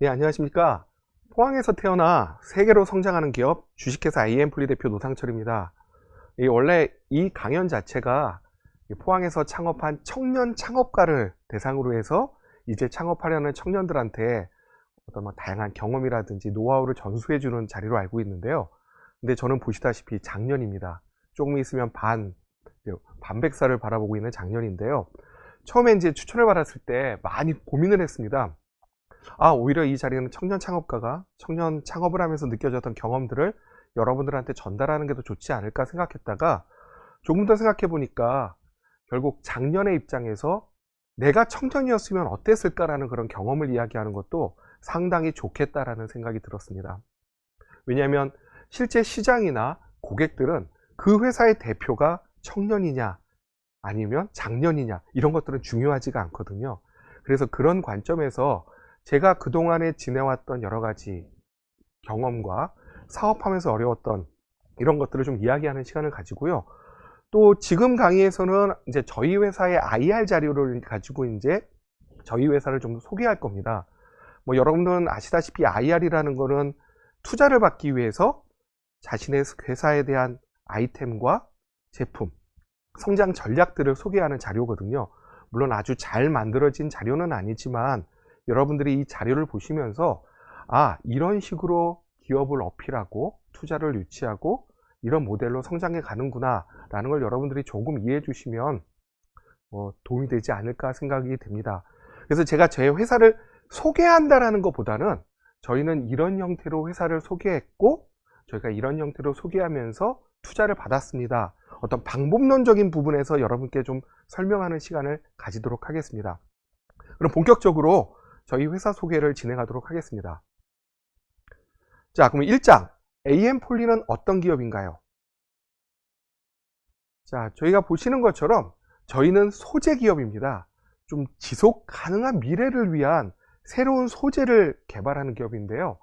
네, 안녕하십니까. 포항에서 태어나 세계로 성장하는 기업 주식회사 IM플리 대표 노상철입니다. 원래 이 강연 자체가 포항에서 창업한 청년 창업가를 대상으로 해서 이제 창업하려는 청년들한테 어떤 다양한 경험이라든지 노하우를 전수해주는 자리로 알고 있는데요. 근데 저는 보시다시피 작년입니다. 조금 있으면 반백살을 바라보고 있는 작년인데요. 처음에 이제 추천을 받았을 때 많이 고민을 했습니다. 오히려 이 자리는 청년 창업가가 청년 창업을 하면서 느껴졌던 경험들을 여러분들한테 전달하는 게 더 좋지 않을까 생각했다가 조금 더 생각해 보니까 결국 작년의 입장에서 내가 청년이었으면 어땠을까라는 그런 경험을 이야기하는 것도 상당히 좋겠다라는 생각이 들었습니다. 왜냐하면 실제 시장이나 고객들은 그 회사의 대표가 청년이냐 아니면 작년이냐 이런 것들은 중요하지가 않거든요. 그래서 그런 관점에서 제가 그동안에 지내왔던 여러 가지 경험과 사업하면서 어려웠던 이런 것들을 좀 이야기하는 시간을 가지고요. 또 지금 강의에서는 이제 저희 회사의 IR 자료를 가지고 이제 저희 회사를 좀 소개할 겁니다. 여러분들은 아시다시피 IR이라는 거는 투자를 받기 위해서 자신의 회사에 대한 아이템과 제품, 성장 전략들을 소개하는 자료거든요. 물론 아주 잘 만들어진 자료는 아니지만 여러분들이 이 자료를 보시면서 이런 식으로 기업을 어필하고 투자를 유치하고 이런 모델로 성장해 가는구나 라는 걸 여러분들이 조금 이해해 주시면 도움이 되지 않을까 생각이 됩니다. 그래서 제가 제 회사를 소개한다라는 것보다는 저희는 이런 형태로 회사를 소개했고 저희가 이런 형태로 소개하면서 투자를 받았습니다. 어떤 방법론적인 부분에서 여러분께 좀 설명하는 시간을 가지도록 하겠습니다. 그럼 본격적으로 저희 회사 소개를 진행하도록 하겠습니다. 자, 그럼 1장 IM폴리는 어떤 기업인가요? 자, 저희가 보시는 것처럼 저희는 소재 기업입니다. 좀 지속 가능한 미래를 위한 새로운 소재를 개발하는 기업인데요.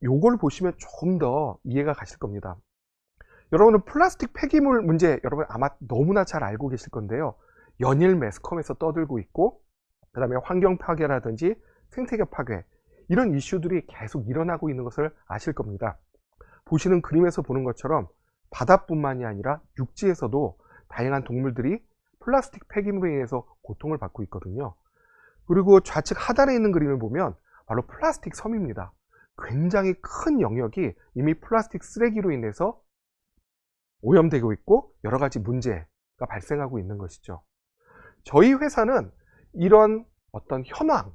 요걸 보시면 조금 더 이해가 가실 겁니다. 여러분은 플라스틱 폐기물 문제 여러분 아마 너무나 잘 알고 계실 건데요. 연일 매스컴에서 떠들고 있고 그 다음에 환경 파괴라든지 생태계 파괴 이런 이슈들이 계속 일어나고 있는 것을 아실 겁니다. 보시는 그림에서 보는 것처럼 바다뿐만이 아니라 육지에서도 다양한 동물들이 플라스틱 폐기물로 인해서 고통을 받고 있거든요. 그리고 좌측 하단에 있는 그림을 보면 바로 플라스틱 섬입니다. 굉장히 큰 영역이 이미 플라스틱 쓰레기로 인해서 오염되고 있고 여러 가지 문제가 발생하고 있는 것이죠. 저희 회사는 이런 어떤 현황,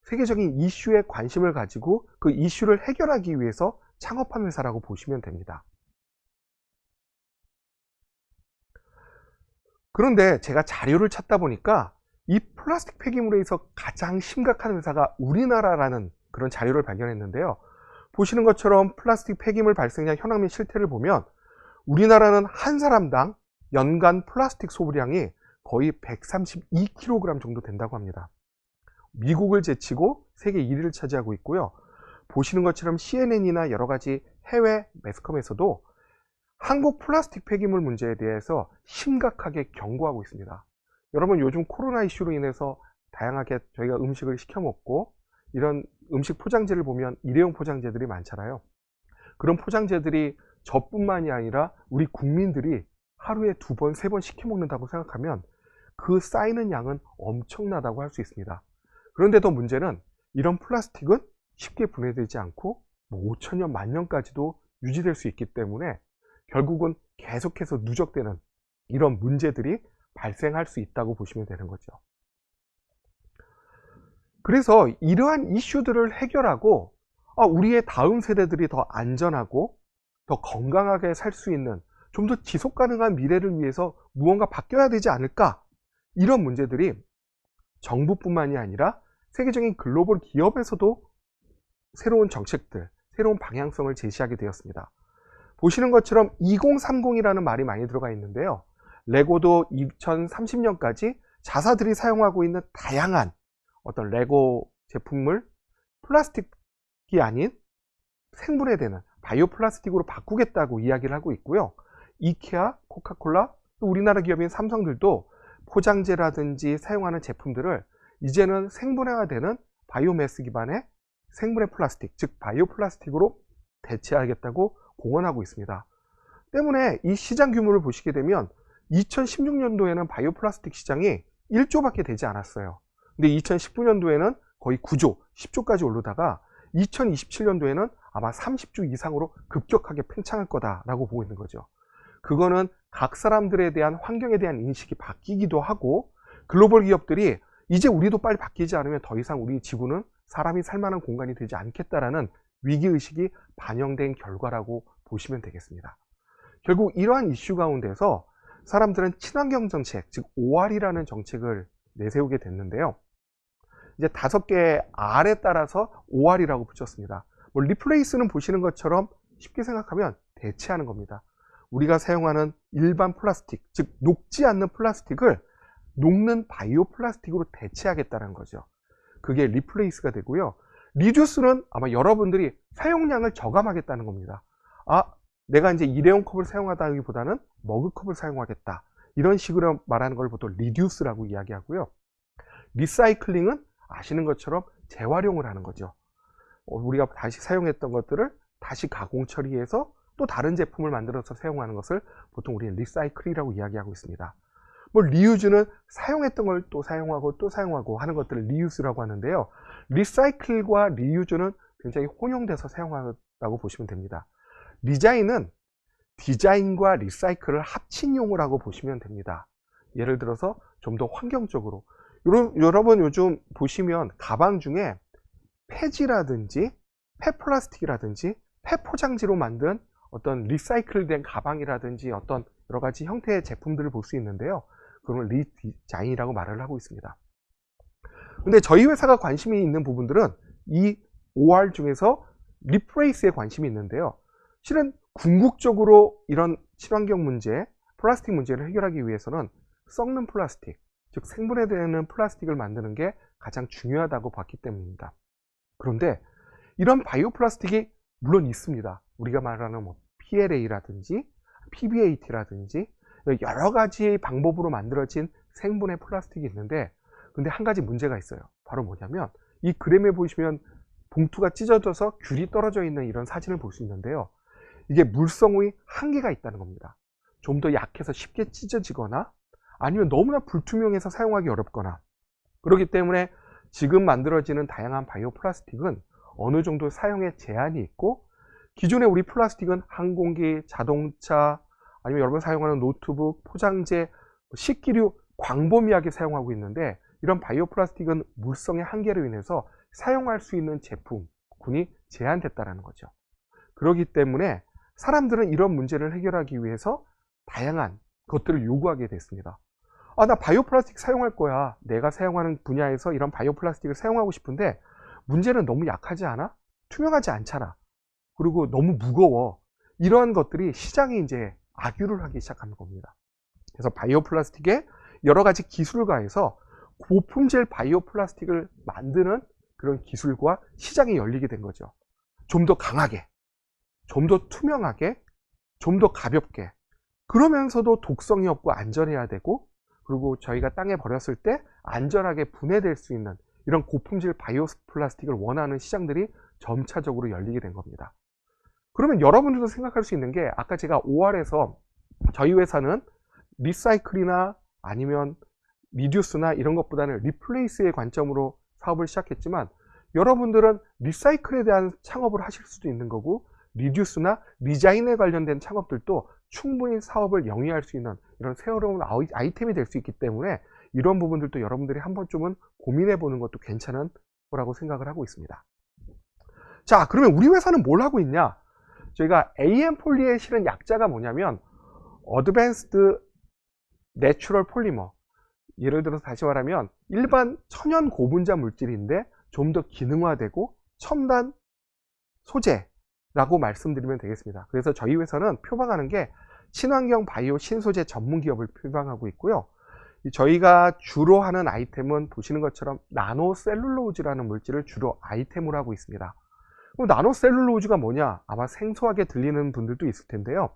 세계적인 이슈에 관심을 가지고 그 이슈를 해결하기 위해서 창업한 회사라고 보시면 됩니다. 그런데 제가 자료를 찾다 보니까 이 플라스틱 폐기물에서 가장 심각한 회사가 우리나라라는 그런 자료를 발견했는데요. 보시는 것처럼 플라스틱 폐기물 발생량 현황 및 실태를 보면 우리나라는 한 사람당 연간 플라스틱 소비량이 거의 132kg 정도 된다고 합니다. 미국을 제치고 세계 1위를 차지하고 있고요. 보시는 것처럼 CNN이나 여러 가지 해외 매스컴에서도 한국 플라스틱 폐기물 문제에 대해서 심각하게 경고하고 있습니다. 여러분 요즘 코로나 이슈로 인해서 다양하게 저희가 음식을 시켜 먹고 이런 음식 포장재를 보면 일회용 포장재들이 많잖아요. 그런 포장재들이 저뿐만이 아니라 우리 국민들이 하루에 2번, 3번 시켜 먹는다고 생각하면 그 쌓이는 양은 엄청나다고 할 수 있습니다. 그런데 더 문제는 이런 플라스틱은 쉽게 분해되지 않고 5천년, 만년까지도 유지될 수 있기 때문에 결국은 계속해서 누적되는 이런 문제들이 발생할 수 있다고 보시면 되는 거죠. 그래서 이러한 이슈들을 해결하고 우리의 다음 세대들이 더 안전하고 더 건강하게 살 수 있는 좀 더 지속 가능한 미래를 위해서 무언가 바뀌어야 되지 않을까? 이런 문제들이 정부뿐만이 아니라 세계적인 글로벌 기업에서도 새로운 정책들, 새로운 방향성을 제시하게 되었습니다. 보시는 것처럼 2030이라는 말이 많이 들어가 있는데요. 레고도 2030년까지 자사들이 사용하고 있는 다양한 어떤 레고 제품을 플라스틱이 아닌 생분해되는 바이오 플라스틱으로 바꾸겠다고 이야기를 하고 있고요. 이케아, 코카콜라, 또 우리나라 기업인 삼성들도 포장재라든지 사용하는 제품들을 이제는 생분해가 되는 바이오매스 기반의 생분해 플라스틱, 즉 바이오 플라스틱으로 대체하겠다고 공언하고 있습니다. 때문에 이 시장 규모를 보시게 되면 2016년도에는 바이오 플라스틱 시장이 1조밖에 되지 않았어요. 근데 2019년도에는 거의 9조, 10조까지 오르다가 2027년도에는 아마 30조 이상으로 급격하게 팽창할 거다라고 보고 있는 거죠. 그거는 각 사람들에 대한 환경에 대한 인식이 바뀌기도 하고, 글로벌 기업들이 이제 우리도 빨리 바뀌지 않으면 더 이상 우리 지구는 사람이 살만한 공간이 되지 않겠다라는 위기의식이 반영된 결과라고 보시면 되겠습니다. 결국 이러한 이슈 가운데서 사람들은 친환경 정책, 즉 OR이라는 정책을 내세우게 됐는데요. 이제 5개의 R에 따라서 OR이라고 붙였습니다. 뭐 리플레이스는 보시는 것처럼 쉽게 생각하면 대체하는 겁니다. 우리가 사용하는 일반 플라스틱, 즉 녹지 않는 플라스틱을 녹는 바이오 플라스틱으로 대체하겠다는 거죠. 그게 리플레이스가 되고요. 리듀스는 아마 여러분들이 사용량을 저감하겠다는 겁니다. 내가 이제 일회용 컵을 사용하다기보다는 머그컵을 사용하겠다. 이런 식으로 말하는 걸 보통 리듀스라고 이야기하고요. 리사이클링은 아시는 것처럼 재활용을 하는 거죠. 우리가 다시 사용했던 것들을 다시 가공 처리해서 또 다른 제품을 만들어서 사용하는 것을 보통 우리는 리사이클이라고 이야기하고 있습니다. 뭐 리유즈는 사용했던 걸 또 사용하고 하는 것들을 리유즈라고 하는데요. 리사이클과 리유즈는 굉장히 혼용돼서 사용한다고 보시면 됩니다. 리자인은 디자인과 리사이클을 합친 용어라고 보시면 됩니다. 예를 들어서 좀 더 환경적으로, 여러분 요즘 보시면 가방 중에 폐지라든지 폐플라스틱이라든지 폐포장지로 만든 어떤 리사이클된 가방이라든지 어떤 여러 가지 형태의 제품들을 볼 수 있는데요. 그걸 리디자인이라고 말을 하고 있습니다. 근데 저희 회사가 관심이 있는 부분들은 이 OR 중에서 리플레이스에 관심이 있는데요. 실은 궁극적으로 이런 친환경 문제, 플라스틱 문제를 해결하기 위해서는 썩는 플라스틱, 즉 생분해되는 플라스틱을 만드는 게 가장 중요하다고 봤기 때문입니다. 그런데 이런 바이오 플라스틱이 물론 있습니다. 우리가 말하는 뭐 PLA라든지 PBAT라든지 여러 가지 방법으로 만들어진 생분해 플라스틱이 있는데, 근데 한 가지 문제가 있어요. 바로 뭐냐면 이 그램에 보시면 봉투가 찢어져서 귤이 떨어져 있는 이런 사진을 볼 수 있는데요. 이게 물성의 한계가 있다는 겁니다. 좀 더 약해서 쉽게 찢어지거나 아니면 너무나 불투명해서 사용하기 어렵거나, 그렇기 때문에 지금 만들어지는 다양한 바이오 플라스틱은 어느 정도 사용에 제한이 있고, 기존의 우리 플라스틱은 항공기, 자동차, 아니면 여러분 사용하는 노트북, 포장재, 식기류 광범위하게 사용하고 있는데, 이런 바이오 플라스틱은 물성의 한계로 인해서 사용할 수 있는 제품군이 제한됐다는 거죠. 그렇기 때문에 사람들은 이런 문제를 해결하기 위해서 다양한 것들을 요구하게 됐습니다. 나 바이오 플라스틱 사용할 거야. 내가 사용하는 분야에서 이런 바이오 플라스틱을 사용하고 싶은데 문제는 너무 약하지 않아? 투명하지 않잖아. 그리고 너무 무거워. 이러한 것들이 시장이 이제 악유를 하기 시작하는 겁니다. 그래서 바이오 플라스틱에 여러 가지 기술을 가해서 고품질 바이오 플라스틱을 만드는 그런 기술과 시장이 열리게 된 거죠. 좀 더 강하게, 좀 더 투명하게, 좀 더 가볍게, 그러면서도 독성이 없고 안전해야 되고, 그리고 저희가 땅에 버렸을 때 안전하게 분해될 수 있는 이런 고품질 바이오 플라스틱을 원하는 시장들이 점차적으로 열리게 된 겁니다. 그러면 여러분들도 생각할 수 있는 게, 아까 제가 OR에서 저희 회사는 리사이클이나 아니면 리듀스나 이런 것보다는 리플레이스의 관점으로 사업을 시작했지만, 여러분들은 리사이클에 대한 창업을 하실 수도 있는 거고, 리듀스나 리자인에 관련된 창업들도 충분히 사업을 영위할 수 있는 이런 새로운 아이템이 될 수 있기 때문에, 이런 부분들도 여러분들이 한 번쯤은 고민해 보는 것도 괜찮은 거라고 생각을 하고 있습니다. 자, 그러면 우리 회사는 뭘 하고 있냐? 저희가 AM폴리의 실은 약자가 뭐냐면 Advanced Natural Polymer, 예를 들어서 다시 말하면 일반 천연 고분자 물질인데 좀 더 기능화되고 첨단 소재라고 말씀드리면 되겠습니다. 그래서 저희 회사는 표방하는 게 친환경 바이오 신소재 전문 기업을 표방하고 있고요. 저희가 주로 하는 아이템은 보시는 것처럼 나노셀룰로즈라는 물질을 주로 아이템으로 하고 있습니다. 그럼 나노셀룰로즈가 뭐냐? 아마 생소하게 들리는 분들도 있을 텐데요.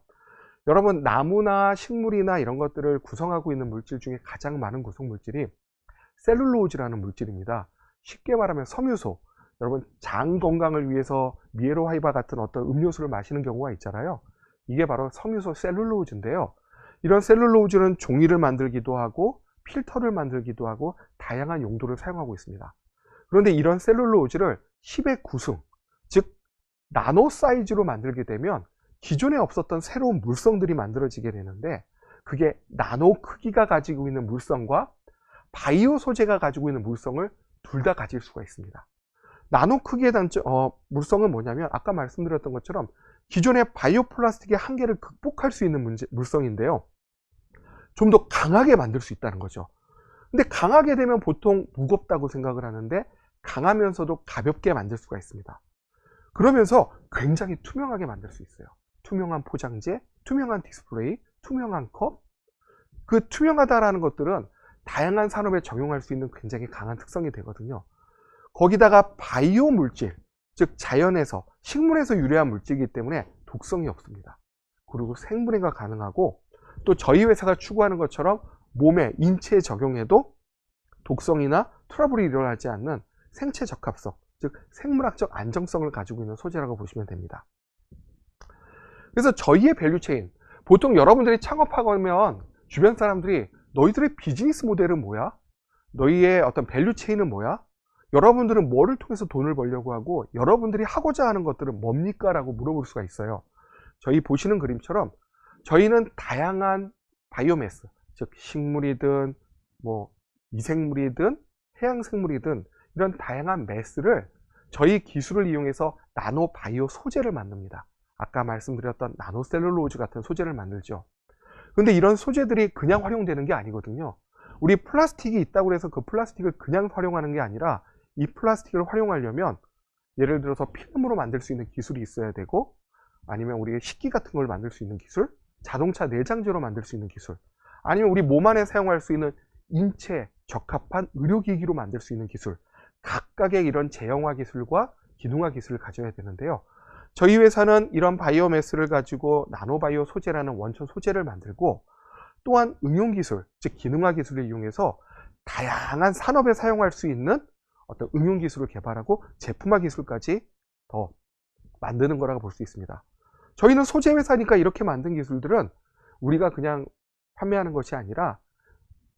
여러분, 나무나 식물이나 이런 것들을 구성하고 있는 물질 중에 가장 많은 구성 물질이 셀룰로즈라는 물질입니다. 쉽게 말하면 섬유소, 여러분 장 건강을 위해서 미에로하이바 같은 어떤 음료수를 마시는 경우가 있잖아요. 이게 바로 섬유소 셀룰로즈인데요. 이런 셀룰로즈는 종이를 만들기도 하고 필터를 만들기도 하고 다양한 용도를 사용하고 있습니다. 그런데 이런 셀룰로즈를 10의 9승, 즉 나노 사이즈로 만들게 되면 기존에 없었던 새로운 물성들이 만들어지게 되는데, 그게 나노 크기가 가지고 있는 물성과 바이오 소재가 가지고 있는 물성을 둘 다 가질 수가 있습니다. 나노 크기의 물성은 뭐냐면 아까 말씀드렸던 것처럼 기존의 바이오 플라스틱의 한계를 극복할 수 있는 물성인데요. 좀 더 강하게 만들 수 있다는 거죠. 근데 강하게 되면 보통 무겁다고 생각을 하는데 강하면서도 가볍게 만들 수가 있습니다. 그러면서 굉장히 투명하게 만들 수 있어요. 투명한 포장재, 투명한 디스플레이, 투명한 컵. 그 투명하다라는 것들은 다양한 산업에 적용할 수 있는 굉장히 강한 특성이 되거든요. 거기다가 바이오 물질, 즉 자연에서, 식물에서 유래한 물질이기 때문에 독성이 없습니다. 그리고 생분해가 가능하고, 또 저희 회사가 추구하는 것처럼 몸에, 인체에 적용해도 독성이나 트러블이 일어나지 않는 생체 적합성, 즉 생물학적 안정성을 가지고 있는 소재라고 보시면 됩니다. 그래서 저희의 밸류체인, 보통 여러분들이 창업하면 주변 사람들이 너희들의 비즈니스 모델은 뭐야? 너희의 어떤 밸류체인은 뭐야? 여러분들은 뭐를 통해서 돈을 벌려고 하고 여러분들이 하고자 하는 것들은 뭡니까? 라고 물어볼 수가 있어요. 저희 보시는 그림처럼 저희는 다양한 바이오매스, 즉 식물이든 뭐 미생물이든 해양생물이든 이런 다양한 매스를 저희 기술을 이용해서 나노 바이오 소재를 만듭니다. 아까 말씀드렸던 나노셀룰로즈 같은 소재를 만들죠. 근데 이런 소재들이 그냥 활용되는 게 아니거든요. 우리 플라스틱이 있다고 해서 그 플라스틱을 그냥 활용하는 게 아니라 이 플라스틱을 활용하려면 예를 들어서 필름으로 만들 수 있는 기술이 있어야 되고, 아니면 우리가 식기 같은 걸 만들 수 있는 기술, 자동차 내장재로 만들 수 있는 기술, 아니면 우리 몸 안에 사용할 수 있는 인체 적합한 의료기기로 만들 수 있는 기술, 각각의 이런 제형화 기술과 기능화 기술을 가져야 되는데요. 저희 회사는 이런 바이오매스를 가지고 나노바이오 소재라는 원천 소재를 만들고, 또한 응용기술, 즉 기능화 기술을 이용해서 다양한 산업에 사용할 수 있는 어떤 응용기술을 개발하고 제품화 기술까지 더 만드는 거라고 볼 수 있습니다. 저희는 소재 회사니까 이렇게 만든 기술들은 우리가 그냥 판매하는 것이 아니라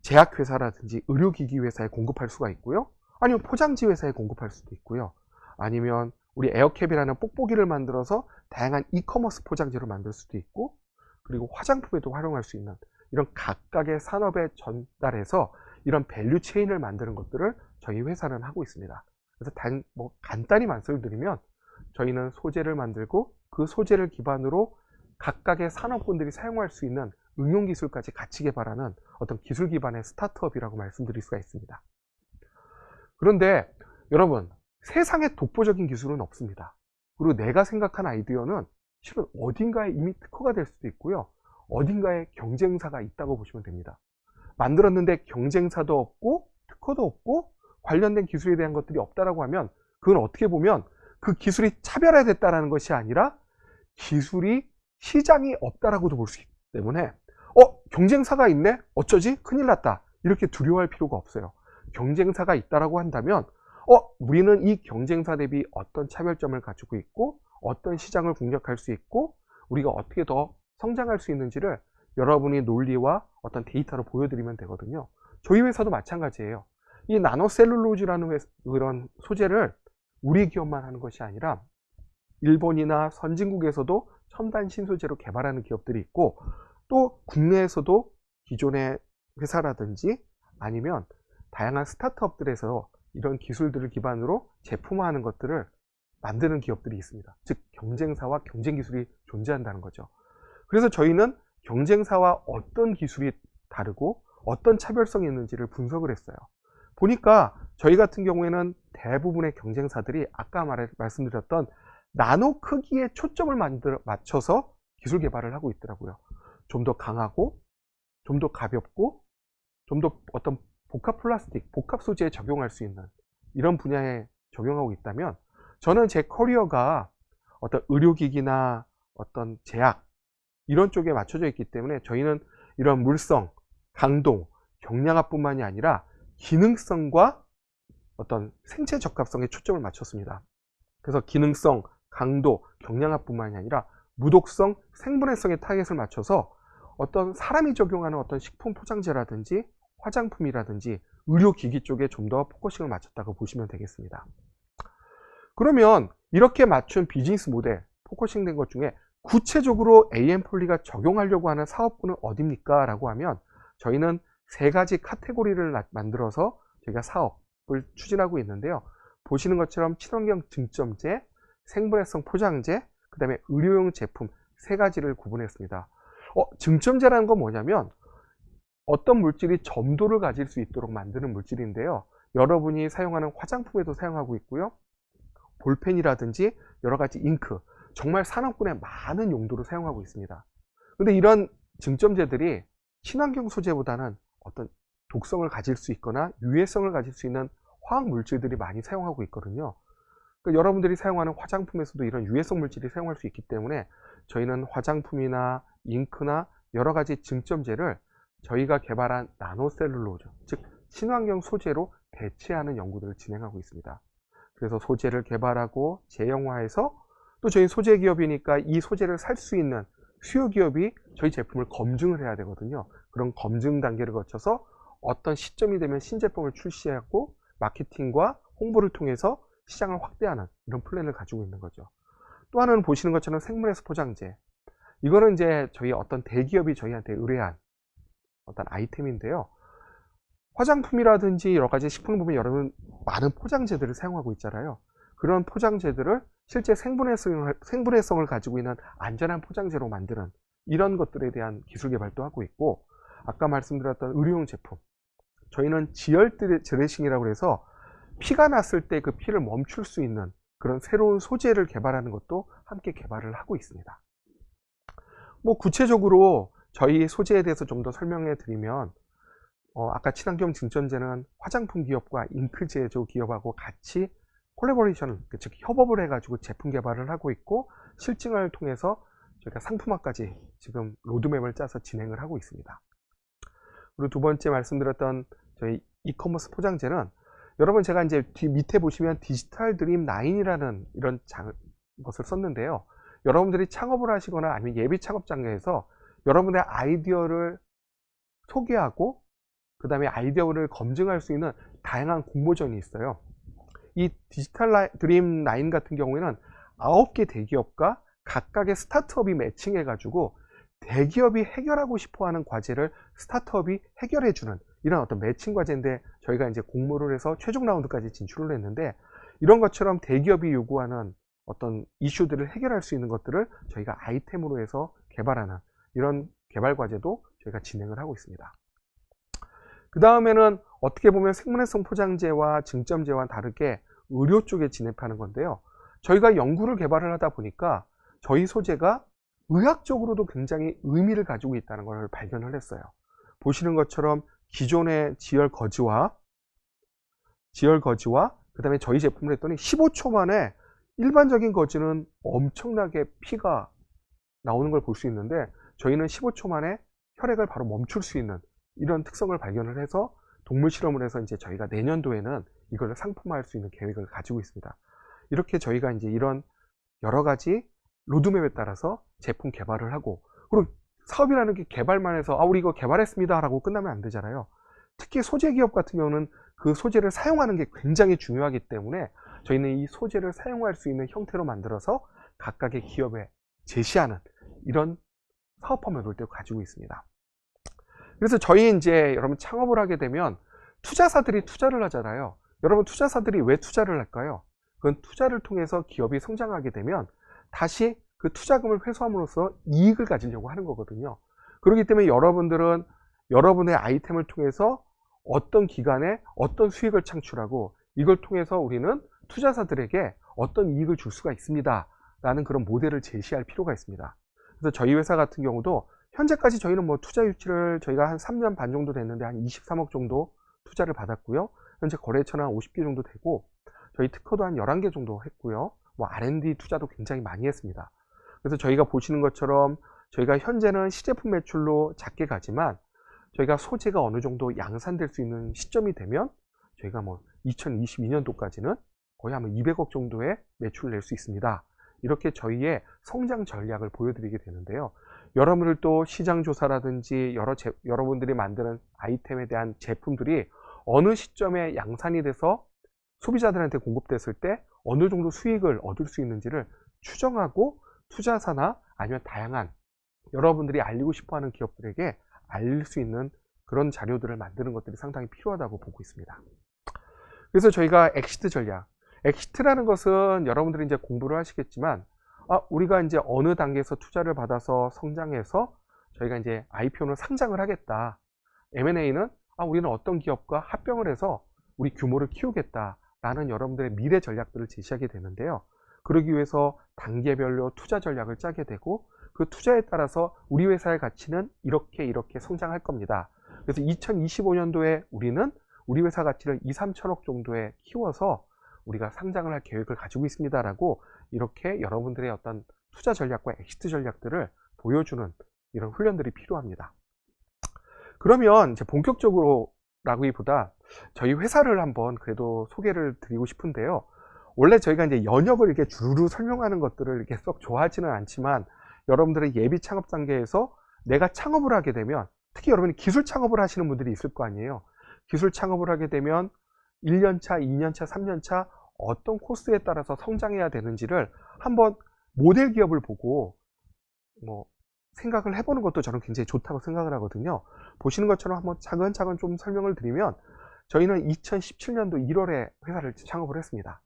제약회사라든지 의료기기 회사에 공급할 수가 있고요. 아니면 포장지 회사에 공급할 수도 있고요. 아니면 우리 에어캡이라는 뽁뽁이를 만들어서 다양한 이커머스 포장지로 만들 수도 있고, 그리고 화장품에도 활용할 수 있는 이런 각각의 산업에 전달해서 이런 밸류 체인을 만드는 것들을 저희 회사는 하고 있습니다. 그래서 간단히 말씀드리면 저희는 소재를 만들고 그 소재를 기반으로 각각의 산업군들이 사용할 수 있는 응용기술까지 같이 개발하는 어떤 기술 기반의 스타트업이라고 말씀드릴 수가 있습니다. 그런데 여러분, 세상에 독보적인 기술은 없습니다. 그리고 내가 생각한 아이디어는 실은 어딘가에 이미 특허가 될 수도 있고요. 어딘가에 경쟁사가 있다고 보시면 됩니다. 만들었는데 경쟁사도 없고 특허도 없고 관련된 기술에 대한 것들이 없다라고 하면 그건 어떻게 보면 그 기술이 차별화됐다는 것이 아니라 기술이 시장이 없다라고도 볼 수 있기 때문에 경쟁사가 있네? 어쩌지? 큰일 났다. 이렇게 두려워할 필요가 없어요. 경쟁사가 있다라고 한다면 우리는 이 경쟁사 대비 어떤 차별점을 가지고 있고 어떤 시장을 공략할 수 있고 우리가 어떻게 더 성장할 수 있는지를 여러분이 논리와 어떤 데이터로 보여드리면 되거든요. 저희 회사도 마찬가지예요. 이 나노셀룰로즈라는 그런 소재를 우리 기업만 하는 것이 아니라 일본이나 선진국에서도 첨단 신소재로 개발하는 기업들이 있고, 또 국내에서도 기존의 회사라든지 아니면 다양한 스타트업들에서 이런 기술들을 기반으로 제품화하는 것들을 만드는 기업들이 있습니다. 즉 경쟁사와 경쟁기술이 존재한다는 거죠. 그래서 저희는 경쟁사와 어떤 기술이 다르고 어떤 차별성이 있는지를 분석을 했어요. 보니까 저희 같은 경우에는 대부분의 경쟁사들이 아까 말씀드렸던 나노 크기에 초점을 맞춰서 기술 개발을 하고 있더라고요. 좀 더 강하고 좀 더 가볍고 좀 더 어떤 복합 플라스틱, 복합 소재에 적용할 수 있는 이런 분야에 적용하고 있다면, 저는 제 커리어가 어떤 의료기기나 어떤 제약 이런 쪽에 맞춰져 있기 때문에 저희는 이런 물성, 강도, 경량화뿐만이 아니라 기능성과 어떤 생체 적합성에 초점을 맞췄습니다. 그래서 기능성, 강도, 경량화뿐만이 아니라 무독성, 생분해성에 타겟을 맞춰서 어떤 사람이 적용하는 어떤 식품 포장재라든지 화장품이라든지 의료기기 쪽에 좀 더 포커싱을 맞췄다고 보시면 되겠습니다. 그러면 이렇게 맞춘 비즈니스 모델, 포커싱 된 것 중에 구체적으로 AM폴리가 적용하려고 하는 사업부는 어디입니까? 라고 하면 저희는 3가지 카테고리를 만들어서 저희가 사업을 추진하고 있는데요. 보시는 것처럼 친환경 증점제, 생분해성 포장재, 그 다음에 의료용 제품 3가지를 구분했습니다. 증점제라는 건 뭐냐면 어떤 물질이 점도를 가질 수 있도록 만드는 물질인데요. 여러분이 사용하는 화장품에도 사용하고 있고요. 볼펜이라든지 여러가지 잉크, 정말 산업군에 많은 용도로 사용하고 있습니다. 근데 이런 증점제들이 친환경 소재보다는 어떤 독성을 가질 수 있거나 유해성을 가질 수 있는 화학 물질들이 많이 사용하고 있거든요. 그러니까 여러분들이 사용하는 화장품에서도 이런 유해성 물질이 사용할 수 있기 때문에 저희는 화장품이나 잉크나 여러가지 증점제를 저희가 개발한 나노셀룰로즈, 즉 친환경 소재로 대체하는 연구들을 진행하고 있습니다. 그래서 소재를 개발하고 제형화해서 또 저희 소재 기업이니까 이 소재를 살 수 있는 수요 기업이 저희 제품을 검증을 해야 되거든요. 그런 검증 단계를 거쳐서 어떤 시점이 되면 신제품을 출시하고 마케팅과 홍보를 통해서 시장을 확대하는 이런 플랜을 가지고 있는 거죠. 또 하나는 보시는 것처럼 생분해성 포장재. 이거는 이제 저희 어떤 대기업이 저희한테 의뢰한 어떤 아이템인데요. 화장품이라든지 여러 가지 식품을 보면 여러분 많은 포장재들을 사용하고 있잖아요. 그런 포장재들을 실제 생분해성을 가지고 있는 안전한 포장재로 만드는 이런 것들에 대한 기술 개발도 하고 있고, 아까 말씀드렸던 의료용 제품, 저희는 지열 드레싱이라고 해서 피가 났을 때 그 피를 멈출 수 있는 그런 새로운 소재를 개발하는 것도 함께 개발을 하고 있습니다. 구체적으로 저희 소재에 대해서 좀 더 설명해 드리면, 아까 친환경 증점제는 화장품 기업과 잉크 제조 기업하고 같이 콜래보레이션, 즉 협업을 해가지고 제품 개발을 하고 있고, 실증을 통해서 저희가 상품화까지 지금 로드맵을 짜서 진행을 하고 있습니다. 그리고 두 번째 말씀드렸던 저희 이커머스 포장재는, 여러분 제가 이제 밑에 보시면 디지털 드림 9이라는 이런 것을 썼는데요. 여러분들이 창업을 하시거나 아니면 예비 창업 장려에서 여러분의 아이디어를 소개하고 그 다음에 아이디어를 검증할 수 있는 다양한 공모전이 있어요. 이 디지털 드림 9 같은 경우에는 9개 대기업과 각각의 스타트업이 매칭해 가지고 대기업이 해결하고 싶어하는 과제를 스타트업이 해결해주는 이런 어떤 매칭 과제인데, 저희가 이제 공모를 해서 최종 라운드까지 진출을 했는데, 이런 것처럼 대기업이 요구하는 어떤 이슈들을 해결할 수 있는 것들을 저희가 아이템으로 해서 개발하는 이런 개발 과제도 저희가 진행을 하고 있습니다. 그 다음에는 어떻게 보면 생분해성 포장재와 증점재와는 다르게 의료 쪽에 진입하는 건데요. 저희가 연구를 개발을 하다 보니까 저희 소재가 의학적으로도 굉장히 의미를 가지고 있다는 걸 발견을 했어요. 보시는 것처럼 기존의 지열 거즈와 그 다음에 저희 제품을 했더니 15초 만에 일반적인 거즈는 엄청나게 피가 나오는 걸 볼 수 있는데, 저희는 15초 만에 혈액을 바로 멈출 수 있는 이런 특성을 발견을 해서 동물 실험을 해서 이제 저희가 내년도에는 이걸 상품화할 수 있는 계획을 가지고 있습니다. 이렇게 저희가 이제 이런 여러 가지 로드맵에 따라서 제품 개발을 하고, 그리고 사업이라는 게 개발만 해서 우리 이거 개발했습니다 라고 끝나면 안 되잖아요. 특히 소재 기업 같은 경우는 그 소재를 사용하는 게 굉장히 중요하기 때문에 저희는 이 소재를 사용할 수 있는 형태로 만들어서 각각의 기업에 제시하는 이런 사업화 모델도 가지고 있습니다. 그래서 저희 이제 여러분 창업을 하게 되면 투자사들이 투자를 하잖아요. 여러분 투자사들이 왜 투자를 할까요? 그건 투자를 통해서 기업이 성장하게 되면 다시 그 투자금을 회수함으로써 이익을 가지려고 하는 거거든요. 그렇기 때문에 여러분들은 여러분의 아이템을 통해서 어떤 기간에 어떤 수익을 창출하고, 이걸 통해서 우리는 투자사들에게 어떤 이익을 줄 수가 있습니다 라는 그런 모델을 제시할 필요가 있습니다. 그래서 저희 회사 같은 경우도 현재까지 저희는 투자 유치를 저희가 한 3년 반 정도 됐는데 한 23억 정도 투자를 받았고요. 현재 거래처는 한 50개 정도 되고, 저희 특허도 한 11개 정도 했고요. R&D 투자도 굉장히 많이 했습니다. 그래서 저희가 보시는 것처럼 저희가 현재는 시제품 매출로 작게 가지만, 저희가 소재가 어느 정도 양산될 수 있는 시점이 되면 저희가 뭐 2022년도까지는 거의 아마 200억 정도의 매출을 낼 수 있습니다. 이렇게 저희의 성장 전략을 보여드리게 되는데요. 여러분들도 시장 조사라든지 여러분들이 만드는 아이템에 대한 제품들이 어느 시점에 양산이 돼서 소비자들한테 공급됐을 때 어느 정도 수익을 얻을 수 있는지를 추정하고 투자사나 아니면 다양한 여러분들이 알리고 싶어하는 기업들에게 알릴 수 있는 그런 자료들을 만드는 것들이 상당히 필요하다고 보고 있습니다. 그래서 저희가 엑시트 전략, 엑시트라는 것은 여러분들이 이제 공부를 하시겠지만, 우리가 이제 어느 단계에서 투자를 받아서 성장해서 저희가 이제 IPO는 상장을 하겠다. M&A는 우리는 어떤 기업과 합병을 해서 우리 규모를 키우겠다라는 여러분들의 미래 전략들을 제시하게 되는데요. 그러기 위해서 단계별로 투자 전략을 짜게 되고, 그 투자에 따라서 우리 회사의 가치는 이렇게 성장할 겁니다. 그래서 2025년도에 우리는 우리 회사 가치를 2, 3천억 정도에 키워서 우리가 상장을 할 계획을 가지고 있습니다라고 이렇게 여러분들의 어떤 투자 전략과 엑시트 전략들을 보여주는 이런 훈련들이 필요합니다. 그러면 이제 본격적으로라기보다 저희 회사를 한번 그래도 소개를 드리고 싶은데요. 원래 저희가 이제 연역을 이렇게 주르르 설명하는 것들을 이렇게 썩 좋아하지는 않지만, 여러분들의 예비 창업 단계에서 내가 창업을 하게 되면, 특히 여러분이 기술 창업을 하시는 분들이 있을 거 아니에요. 기술 창업을 하게 되면 1년차, 2년차, 3년차 어떤 코스에 따라서 성장해야 되는지를 한번 모델 기업을 보고 생각을 해보는 것도 저는 굉장히 좋다고 생각을 하거든요. 보시는 것처럼 한번 차근차근 좀 설명을 드리면, 저희는 2017년도 1월에 회사를 창업을 했습니다.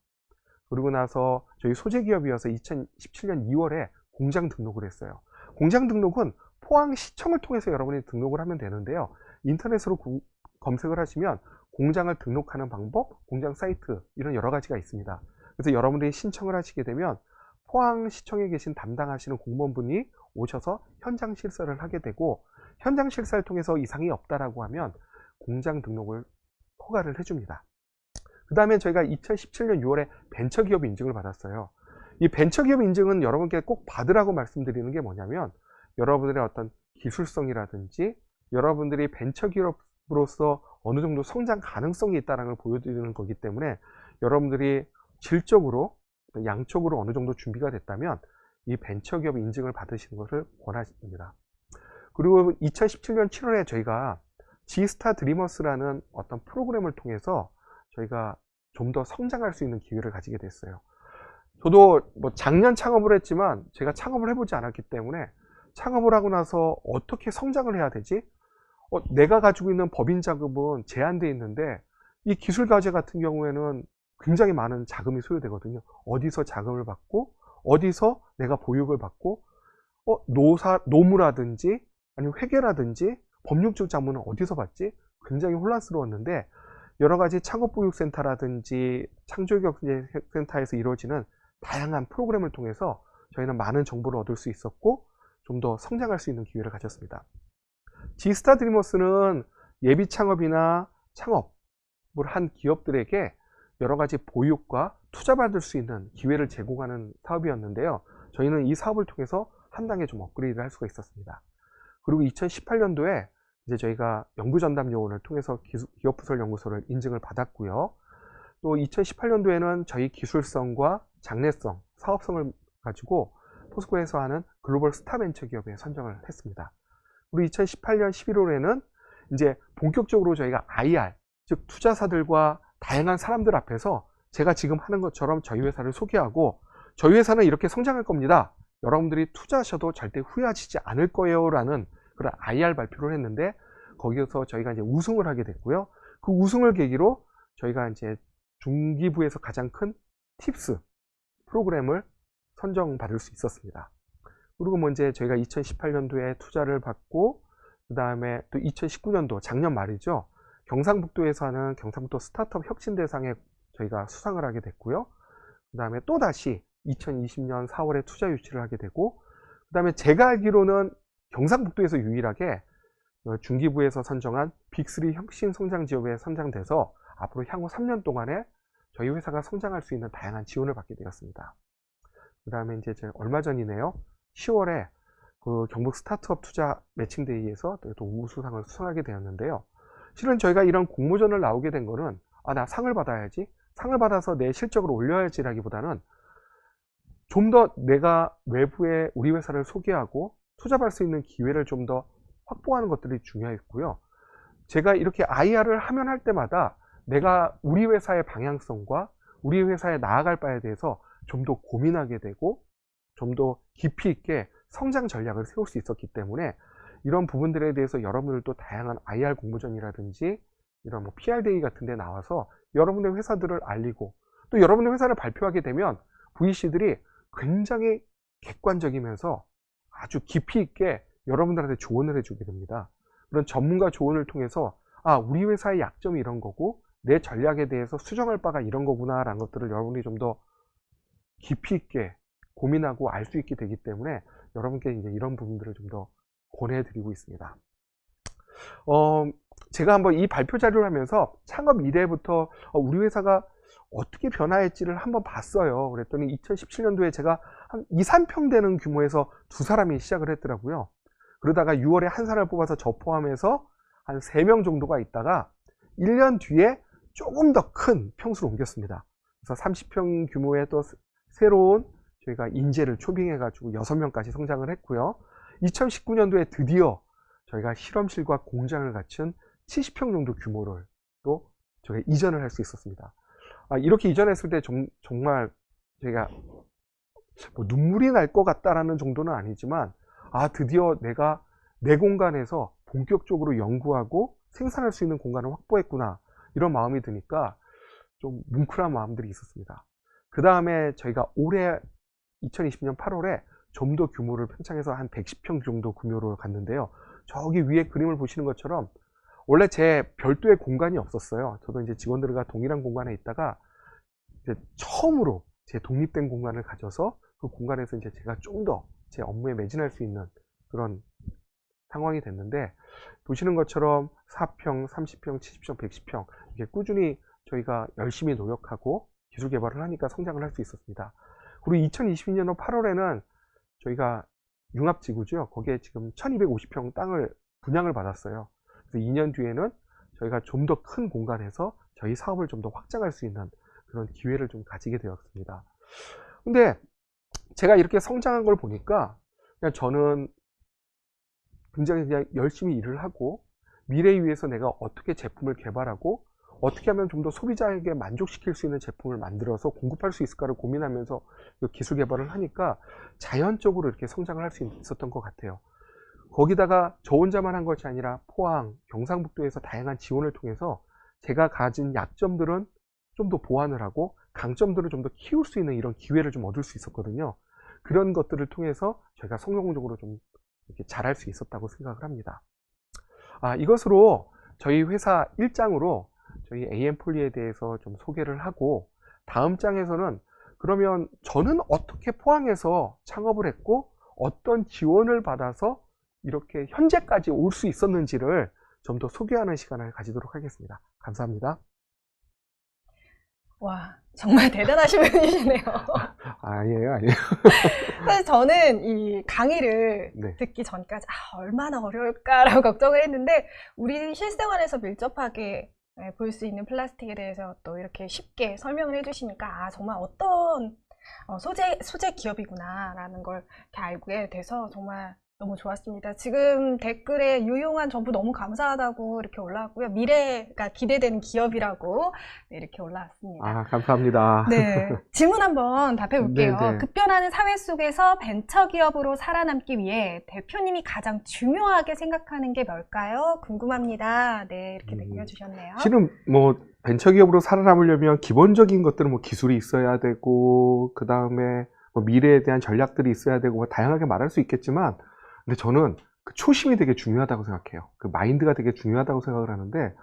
그리고 나서 저희 소재 기업이어서 2017년 2월에 공장 등록을 했어요. 공장 등록은 포항시청을 통해서 여러분이 등록을 하면 되는데요. 인터넷으로 검색을 하시면 공장을 등록하는 방법, 공장 사이트, 이런 여러 가지가 있습니다. 그래서 여러분들이 신청을 하시게 되면 포항시청에 계신 담당하시는 공무원분이 오셔서 현장 실사를 하게 되고, 현장 실사를 통해서 이상이 없다라고 하면 공장 등록을 허가를 해줍니다. 그 다음에 저희가 2017년 6월에 벤처기업 인증을 받았어요. 이 벤처기업 인증은 여러분께 꼭 받으라고 말씀드리는 게 뭐냐면, 여러분들의 어떤 기술성이라든지 여러분들이 벤처기업으로서 어느 정도 성장 가능성이 있다는 걸 보여드리는 거기 때문에, 여러분들이 질적으로 양쪽으로 어느 정도 준비가 됐다면 이 벤처기업 인증을 받으시는 것을 권하십니다. 그리고 2017년 7월에 저희가 G스타 드리머스라는 어떤 프로그램을 통해서 저희가 좀 더 성장할 수 있는 기회를 가지게 됐어요. 저도 작년 창업을 했지만 제가 창업을 해보지 않았기 때문에, 창업을 하고 나서 어떻게 성장을 해야 되지? 내가 가지고 있는 법인 자금은 제한되어 있는데, 이 기술 과제 같은 경우에는 굉장히 많은 자금이 소요되거든요. 어디서 자금을 받고, 어디서 내가 보육을 받고, 노무라든지 아니면 회계라든지 법률적 자문은 어디서 받지? 굉장히 혼란스러웠는데, 여러 가지 창업보육센터라든지 창조교육센터에서 이루어지는 다양한 프로그램을 통해서 저희는 많은 정보를 얻을 수 있었고, 좀 더 성장할 수 있는 기회를 가졌습니다. G스타 드리머스는 예비 창업이나 창업을 한 기업들에게 여러 가지 보육과 투자받을 수 있는 기회를 제공하는 사업이었는데요. 저희는 이 사업을 통해서 한 단계 좀 업그레이드를 할 수가 있었습니다. 그리고 2018년도에 이제 저희가 연구전담 요원을 통해서 기업부설연구소를 인증을 받았고요. 또 2018년도에는 저희 기술성과 장래성, 사업성을 가지고 포스코에서 하는 글로벌 스타 벤처 기업에 선정을 했습니다. 그리고 2018년 11월에는 이제 본격적으로 저희가 IR, 즉 투자사들과 다양한 사람들 앞에서 제가 지금 하는 것처럼 저희 회사를 소개하고, 저희 회사는 이렇게 성장할 겁니다. 여러분들이 투자하셔도 절대 후회하시지 않을 거예요 라는 그런 IR 발표를 했는데, 거기에서 저희가 이제 우승을 하게 됐고요. 그 우승을 계기로 저희가 이제 중기부에서 가장 큰 팁스 프로그램을 선정받을 수 있었습니다. 그리고 이제 저희가 2018년도에 투자를 받고, 그 다음에 또 2019년도 작년 말이죠. 경상북도에서 하는 경상북도 스타트업 혁신대상에 저희가 수상을 하게 됐고요. 그 다음에 또 다시 2020년 4월에 투자 유치를 하게 되고, 그 다음에 제가 알기로는 경상북도에서 유일하게 중기부에서 선정한 빅3 혁신 성장 지역에 선정돼서 앞으로 향후 3년 동안에 저희 회사가 성장할 수 있는 다양한 지원을 받게 되었습니다. 그 다음에 이제 얼마 전이네요. 10월에 그 경북 스타트업 투자 매칭데이에서 또 우수상을 수상하게 되었는데요. 실은 저희가 이런 공모전을 나오게 된 거는 나 상을 받아야지, 상을 받아서 내 실적을 올려야지라기보다는 좀 더 내가 외부에 우리 회사를 소개하고 투잡할 수 있는 기회를 좀 더 확보하는 것들이 중요했고요. 제가 이렇게 IR을 하면 할 때마다 내가 우리 회사의 방향성과 우리 회사에 나아갈 바에 대해서 좀 더 고민하게 되고 좀 더 깊이 있게 성장 전략을 세울 수 있었기 때문에 이런 부분들에 대해서 여러분들도 다양한 IR 공모전이라든지 이런 뭐 PR데이 같은 데 나와서 여러분의 회사들을 알리고, 또 여러분의 회사를 발표하게 되면 VC들이 굉장히 객관적이면서 아주 깊이 있게 여러분들한테 조언을 해주게 됩니다. 그런 전문가 조언을 통해서 우리 회사의 약점이 이런 거고 내 전략에 대해서 수정할 바가 이런 거구나 라는 것들을 여러분이 좀 더 깊이 있게 고민하고 알 수 있게 되기 때문에 여러분께 이제 이런 부분들을 좀 더 권해드리고 있습니다. 제가 한번 이 발표 자료를 하면서 창업 이래부터 우리 회사가 어떻게 변화했지를 한번 봤어요. 그랬더니 2017년도에 제가 한 2, 3평 되는 규모에서 2사람이 시작을 했더라고요. 그러다가 6월에 한 사람을 뽑아서 저 포함해서 한 3명 정도가 있다가 1년 뒤에 조금 더 큰 평수로 옮겼습니다. 그래서 30평 규모의 또 새로운 저희가 인재를 초빙해가지고 6명까지 성장을 했고요. 2019년도에 드디어 저희가 실험실과 공장을 갖춘 70평 정도 규모를 또 저희가 이전을 할 수 있었습니다. 이렇게 이전했을 때 정말 저희가 뭐 눈물이 날 것 같다라는 정도는 아니지만 드디어 내가 내 공간에서 본격적으로 연구하고 생산할 수 있는 공간을 확보했구나, 이런 마음이 드니까 좀 뭉클한 마음들이 있었습니다. 그 다음에 저희가 올해 2020년 8월에 좀 더 규모를 팽창해서 한 110평 정도 규모로 갔는데요. 저기 위에 그림을 보시는 것처럼 원래 제 별도의 공간이 없었어요. 저도 이제 직원들과 동일한 공간에 있다가 이제 처음으로 제 독립된 공간을 가져서 그 공간에서 이제 제가 좀 더 제 업무에 매진할 수 있는 그런 상황이 됐는데, 보시는 것처럼 4평, 30평, 70평, 110평 이게 꾸준히 저희가 열심히 노력하고 기술 개발을 하니까 성장을 할 수 있었습니다. 그리고 2022년 8월에는 저희가 융합지구죠. 거기에 지금 1250평 땅을 분양을 받았어요. 그래서 2년 뒤에는 저희가 좀 더 큰 공간에서 저희 사업을 좀 더 확장할 수 있는 그런 기회를 좀 가지게 되었습니다. 근데 제가 이렇게 성장한 걸 보니까 그냥 저는 굉장히 그냥 열심히 일을 하고 미래를 위해서 내가 어떻게 제품을 개발하고 어떻게 하면 좀 더 소비자에게 만족시킬 수 있는 제품을 만들어서 공급할 수 있을까를 고민하면서 기술 개발을 하니까 자연적으로 이렇게 성장을 할 수 있었던 것 같아요. 거기다가 저 혼자만 한 것이 아니라 포항, 경상북도에서 다양한 지원을 통해서 제가 가진 약점들은 좀 더 보완을 하고 강점들을 좀 더 키울 수 있는 이런 기회를 좀 얻을 수 있었거든요. 그런 것들을 통해서 저희가 성공적으로 좀 이렇게 잘할 수 있었다고 생각을 합니다. 이것으로 저희 회사 1장으로 저희 AM폴리에 대해서 좀 소개를 하고, 다음 장에서는 그러면 저는 어떻게 포항에서 창업을 했고 어떤 지원을 받아서 이렇게 현재까지 올 수 있었는지를 좀 더 소개하는 시간을 가지도록 하겠습니다. 감사합니다. 와, 정말 대단하신 분이시네요. 아니에요. 사실 저는 이 강의를 네. 듣기 전까지 얼마나 어려울까라고 걱정을 했는데, 우리 실생활에서 밀접하게 볼 수 있는 플라스틱에 대해서 또 이렇게 쉽게 설명을 해주시니까 정말 어떤 소재 기업이구나 라는 걸 이렇게 알게 돼서 정말 너무 좋았습니다. 지금 댓글에 유용한 정보 너무 감사하다고 이렇게 올라왔고요. 미래가 기대되는 기업이라고 이렇게 올라왔습니다. 감사합니다. 네, 질문 한번 답해 볼게요. 네네. 급변하는 사회 속에서 벤처기업으로 살아남기 위해 대표님이 가장 중요하게 생각하는 게 뭘까요? 궁금합니다. 네, 이렇게 남겨주셨네요. 실은 뭐 벤처기업으로 살아남으려면 기본적인 것들은 뭐 기술이 있어야 되고, 그 다음에 뭐 미래에 대한 전략들이 있어야 되고, 뭐 다양하게 말할 수 있겠지만, 근데 저는 그 초심이 되게 중요하다고 생각해요. 그 마인드가 되게 중요하다고 생각을 하는데,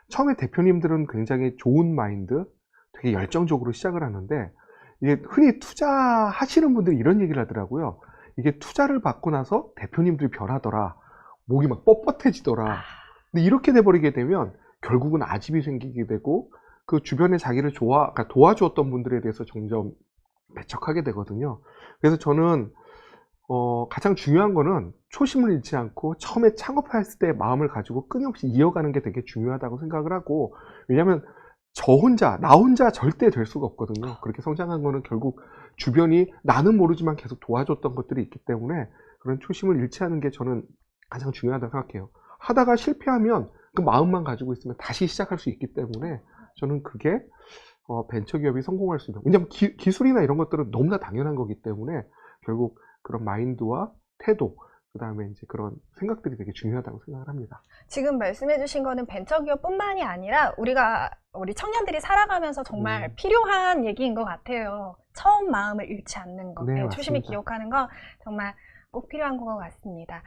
처음에 대표님들은 굉장히 좋은 마인드, 되게 열정적으로 시작을 하는데, 이게 흔히 투자하시는 분들이 이런 얘기를 하더라고요. 이게 투자를 받고 나서 대표님들이 변하더라, 목이 막 뻣뻣해지더라. 근데 이렇게 돼버리게 되면 결국은 아집이 생기게 되고, 그 주변에 자기를 그러니까 도와주었던 분들에 대해서 점점 배척하게 되거든요. 그래서 저는 가장 중요한 거는 초심을 잃지 않고 처음에 창업했을 때 마음을 가지고 끊임없이 이어가는 게 되게 중요하다고 생각을 하고, 왜냐하면 나 혼자 절대 될 수가 없거든요. 그렇게 성장한 거는 결국 주변이 나는 모르지만 계속 도와줬던 것들이 있기 때문에 그런 초심을 잃지 않는 게 저는 가장 중요하다고 생각해요. 하다가 실패하면 그 마음만 가지고 있으면 다시 시작할 수 있기 때문에 저는 그게 벤처기업이 성공할 수 있는, 왜냐하면 기술이나 이런 것들은 너무나 당연한 거기 때문에 결국 그런 마인드와 태도, 그 다음에 이제 그런 생각들이 되게 중요하다고 생각을 합니다. 지금 말씀해주신 거는 벤처기업뿐만이 아니라 우리 청년들이 살아가면서 정말 필요한 얘기인 것 같아요. 처음 마음을 잃지 않는 것, 네, 초심을 맞습니다. 기억하는 거 정말 꼭 필요한 것 같습니다.